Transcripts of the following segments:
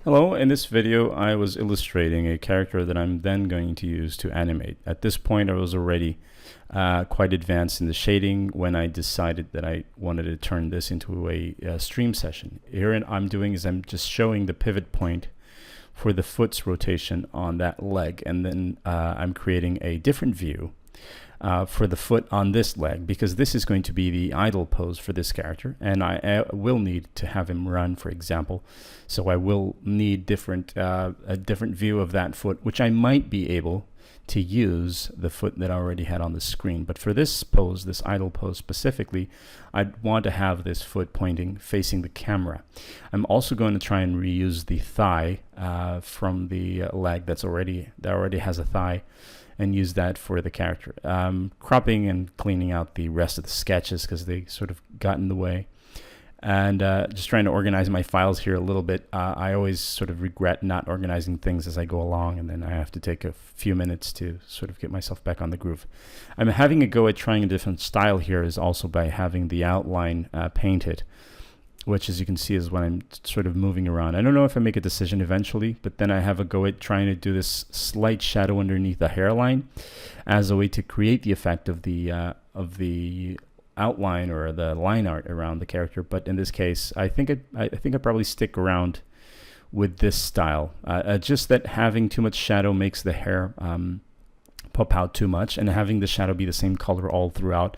Hello, in this video I was illustrating a character that I'm then going to use to animate. At this point I was already quite advanced in the shading when I decided that I wanted to turn this into a stream session. Here I'm doing is I'm just showing the pivot point for the foot's rotation on that leg, and then I'm creating a different view for the foot on this leg, because this is going to be the idle pose for this character, and I will need to have him run, for example. So I will need a different view of that foot, which I might be able to use the foot that I already had on the screen. But for this pose, this idle pose specifically, I'd want to have this foot pointing facing the camera. I'm also going to try and reuse the thigh from the leg that already has a thigh, and use that for the character. Cropping and cleaning out the rest of the sketches because they sort of got in the way. And just trying to organize my files here a little bit. I always sort of regret not organizing things as I go along, and then I have to take a few minutes to sort of get myself back on the groove. I'm having a go at trying a different style here is also by having the outline painted, which, as you can see, is when I'm sort of moving around. I don't know if I make a decision eventually, but then I have a go at trying to do this slight shadow underneath the hairline as a way to create the effect of the outline or the line art around the character. But in this case, I think I'd probably stick around with this style. Just that having too much shadow makes the hair pop out too much, and having the shadow be the same color all throughout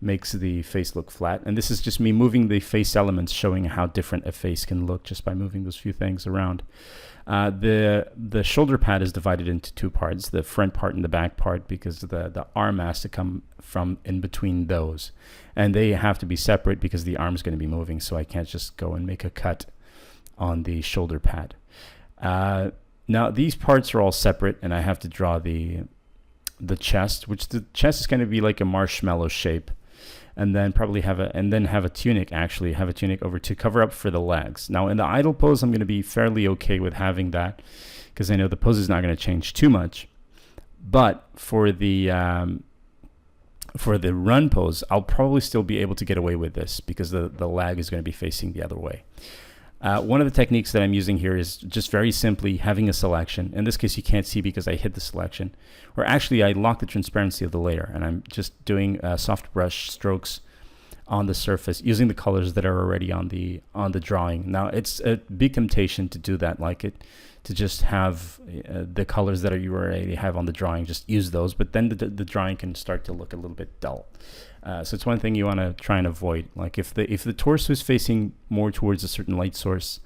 makes the face look flat. And this is just me moving the face elements, showing how different a face can look just by moving those few things around. The shoulder pad is divided into two parts, the front part and the back part, because the arm has to come from in between those, and they have to be separate because the arm's going to be moving, so I can't just go and make a cut on the shoulder pad. Now these parts are all separate, and I have to draw the chest, which the chest is going to be like a marshmallow shape, and then probably have a tunic over to cover up for the legs. Now in the idle pose, I'm going to be fairly okay with having that because I know the pose is not going to change too much. But for the run pose, I'll probably still be able to get away with this because the leg is going to be facing the other way. One of the techniques that I'm using here is just very simply having a selection. In this case, you can't see because I hid the selection. Or actually, I lock the transparency of the layer, and I'm just doing soft brush strokes on the surface using the colors that are already on the drawing. Now, it's a big temptation to do that, to just have the colors that you already have on the drawing, just use those, but then the drawing can start to look a little bit dull. So it's one thing you want to try and avoid. Like if the torso is facing more towards a certain light source,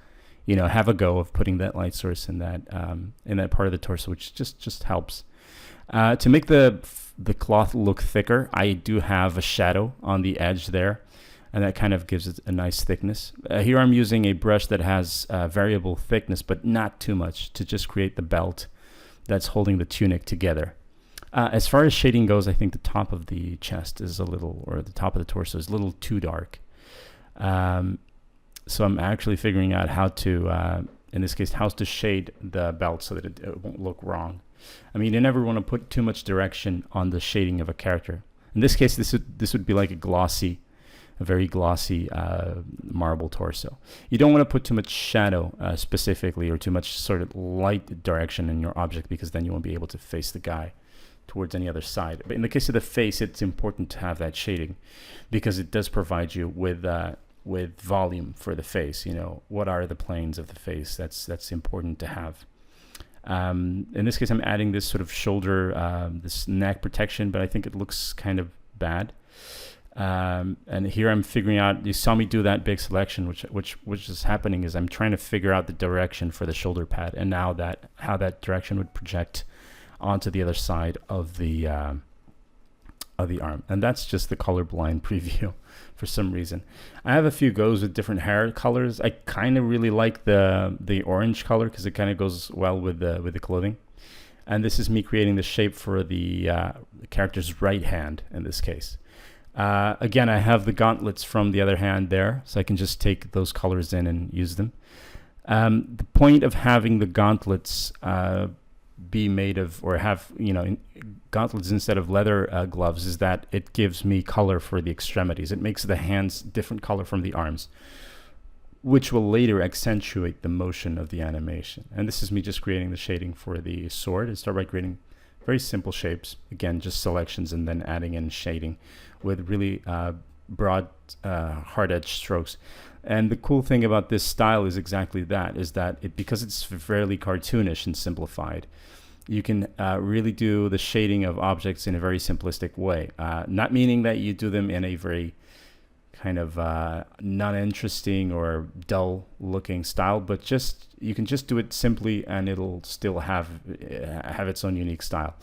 have a go of putting that light source in that part of the torso, which just helps. To make the cloth look thicker, I do have a shadow on the edge there, and that kind of gives it a nice thickness. Here I'm using a brush that has variable thickness, but not too much, to just create the belt that's holding the tunic together. As far as shading goes, I think the top of the chest is the top of the torso is a little too dark. So I'm actually figuring out how to, in this case, how to shade the belt so that it won't look wrong. I mean, you never want to put too much direction on the shading of a character. In this case, this would be like a very glossy marble torso. You don't want to put too much shadow specifically, or too much sort of light direction in your object, because then you won't be able to face the guy towards any other side. But in the case of the face, it's important to have that shading because it does provide you with volume for the face. What are the planes of the face? That's important to have. In this case, I'm adding this sort of shoulder, this neck protection, but I think it looks kind of bad. And here I'm figuring out, you saw me do that big selection, which is happening is I'm trying to figure out the direction for the shoulder pad, and now how that direction would project onto the other side of the arm. And that's just the colorblind preview for some reason. I have a few goes with different hair colors. I kind of really like the orange color because it kind of goes well with the clothing. And this is me creating the shape for the character's right hand in this case. Again, I have the gauntlets from the other hand there, so I can just take those colors in and use them. The point of having the gauntlets be made of, or have gauntlets instead of leather gloves, is that it gives me color for the extremities. It makes the hands different color from the arms. which will later accentuate the motion of the animation. And this is me just creating the shading for the sword. I start by creating very simple shapes. Again, just selections and then adding in shading with really broad, hard-edged strokes. And the cool thing about this style is exactly that, is that because it's fairly cartoonish and simplified, you can really do the shading of objects in a very simplistic way. Not meaning that you do them in a very kind of non-interesting or dull-looking style, but just you can just do it simply, and it'll still have its own unique style.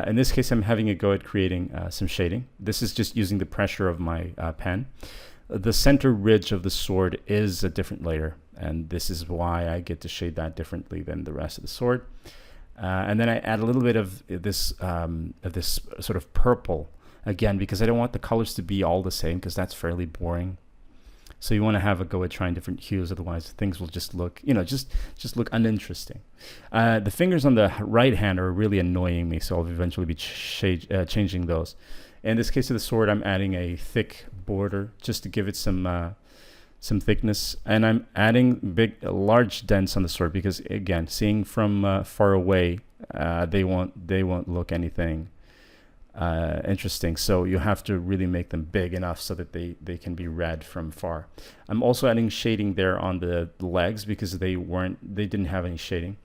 In this case, I'm having a go at creating some shading. This is just using the pressure of my pen. The center ridge of the sword is a different layer, and this is why I get to shade that differently than the rest of the sword. And then I add a little bit of this sort of purple, again, because I don't want the colors to be all the same, because that's fairly boring. So you want to have a go at trying different hues, otherwise things will just look, just look uninteresting. The fingers on the right hand are really annoying me, so I'll eventually be changing those. In this case of the sword, I'm adding a thick border just to give it some thickness, and I'm adding large dents on the sword because, again, seeing from far away, they won't look anything interesting. So you have to really make them big enough so that they can be read from far. I'm also adding shading there on the legs because they didn't have any shading,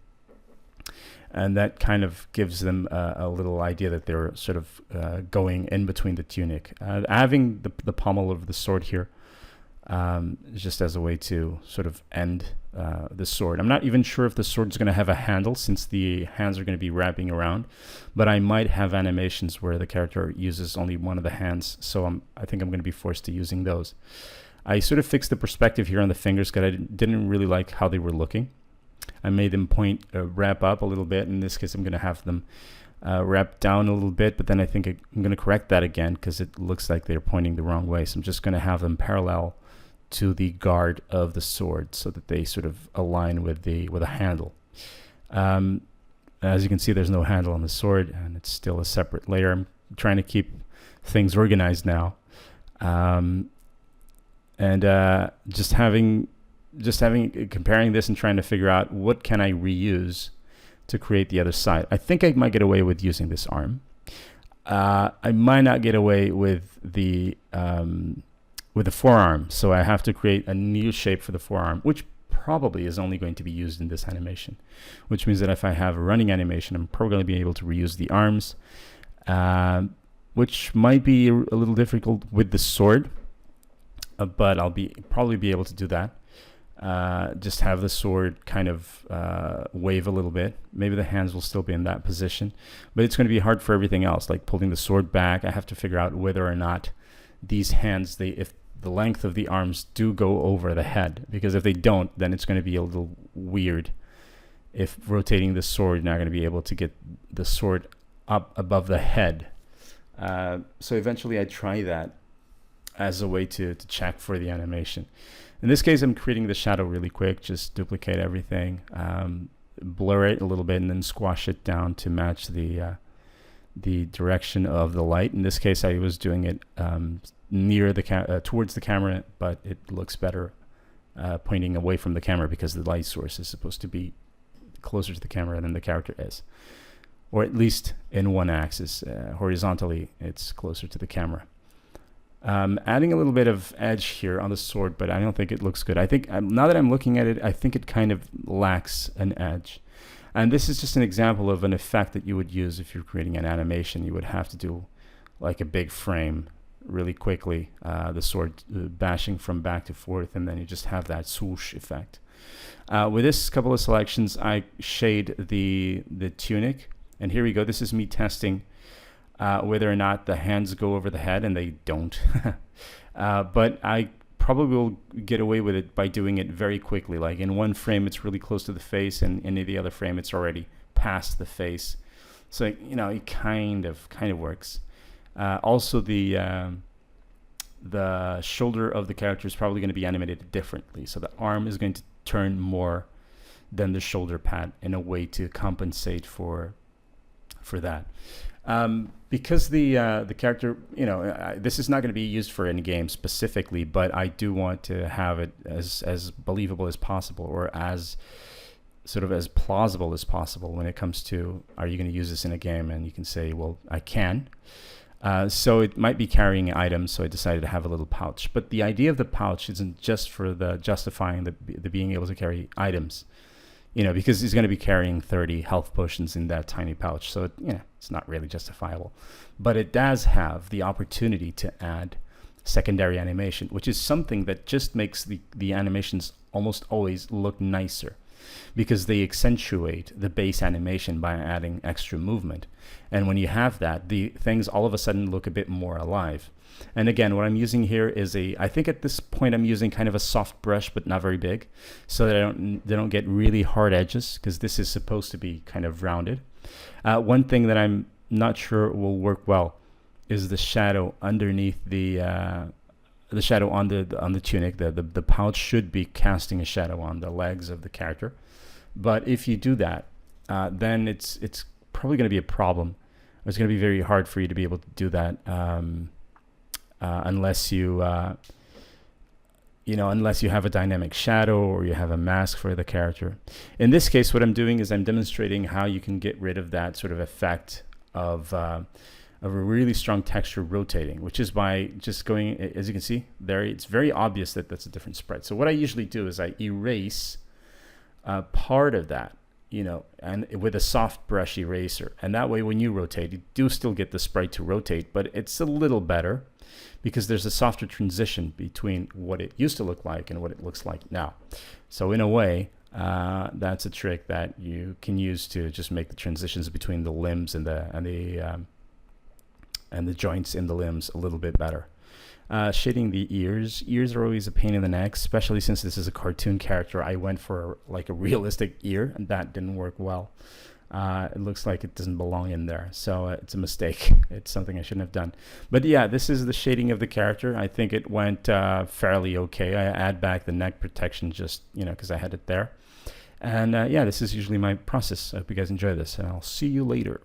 and that kind of gives them a little idea that they're sort of going in between the tunic. Having the pommel of the sword here just as a way to sort of end the sword. I'm not even sure if the sword's going to have a handle, since the hands are going to be wrapping around, but I might have animations where the character uses only one of the hands, so I think I'm going to be forced to using those. I sort of fixed the perspective here on the fingers because I didn't really like how they were looking. I made them wrap up a little bit. In this case, I'm going to have them wrap down a little bit, but then I think I'm going to correct that again because it looks like they're pointing the wrong way. So I'm just going to have them parallel to the guard of the sword so that they sort of align with a handle. As you can see, there's no handle on the sword, and it's still a separate layer. I'm trying to keep things organized now, and just comparing this and trying to figure out what can I reuse to create the other side. I think I might get away with using this arm. I might not get away with the forearm, so I have to create a new shape for the forearm, which probably is only going to be used in this animation, which means that if I have a running animation, I'm probably going to be able to reuse the arms, which might be a little difficult with the sword, but I'll probably be able to do that. Just have the sword kind of wave a little bit. Maybe the hands will still be in that position, but it's going to be hard for everything else, like pulling the sword back. I have to figure out whether or not these hands, if the length of the arms do go over the head, because if they don't, then it's going to be a little weird. If rotating the sword, you're not going to be able to get the sword up above the head. So eventually I try that as a way to check for the animation. In this case, I'm creating the shadow really quick, just duplicate everything, blur it a little bit, and then squash it down to match the direction of the light. In this case, I was doing it near towards the camera, but it looks better pointing away from the camera because the light source is supposed to be closer to the camera than the character is, or at least in one axis. Horizontally, it's closer to the camera. Adding a little bit of edge here on the sword, but I don't think it looks good. I think now that I'm looking at it, I think it kind of lacks an edge. And this is just an example of an effect that you would use if you're creating an animation. You would have to do like a big frame really quickly, the sword bashing from back to forth, and then you just have that swoosh effect. With this couple of selections, I shade the tunic, and here we go. This is me testing whether or not the hands go over the head, and they don't. But I probably will get away with it by doing it very quickly. Like in one frame, it's really close to the face, and in the other frame, it's already past the face. So it kind of works. Also, the shoulder of the character is probably going to be animated differently. So the arm is going to turn more than the shoulder pad in a way to compensate for for that. Because the character, this is not going to be used for any game specifically, but I do want to have it as believable as possible, or as sort of as plausible as possible when it comes to, are you going to use this in a game? And you can say, well, I can. So it might be carrying items, so I decided to have a little pouch. But the idea of the pouch isn't just for the justifying the being able to carry items, because he's going to be carrying 30 health potions in that tiny pouch. So it's not really justifiable. But it does have the opportunity to add secondary animation, which is something that just makes the animations almost always look nicer, because they accentuate the base animation by adding extra movement. And when you have that, the things all of a sudden look a bit more alive. And again, what I'm using here is I think at this point I'm using kind of a soft brush, but not very big, so that they don't get really hard edges, because this is supposed to be kind of rounded. One thing that I'm not sure will work well is the shadow underneath the shadow on the tunic. The pouch should be casting a shadow on the legs of the character. But if you do that, then it's probably going to be a problem. It's going to be very hard for you to be able to do that unless you have a dynamic shadow or you have a mask for the character. In this case, what I'm doing is I'm demonstrating how you can get rid of that sort of effect of a really strong texture rotating, which is by just going, as you can see there, it's very obvious that that's a different sprite. So what I usually do is I erase part of that, and with a soft brush eraser. And that way, when you rotate, you do still get the sprite to rotate, but it's a little better because there's a softer transition between what it used to look like and what it looks like now. So in a way, that's a trick that you can use to just make the transitions between the limbs and the joints in the limbs a little bit better. Shading the ears. Ears are always a pain in the neck, especially since this is a cartoon character. I went for like a realistic ear, and that didn't work well. It looks like it doesn't belong in there, so it's a mistake. It's something I shouldn't have done. But yeah, this is the shading of the character. I think it went fairly okay. I add back the neck protection just, because I had it there. And yeah, this is usually my process. I hope you guys enjoy this, and I'll see you later.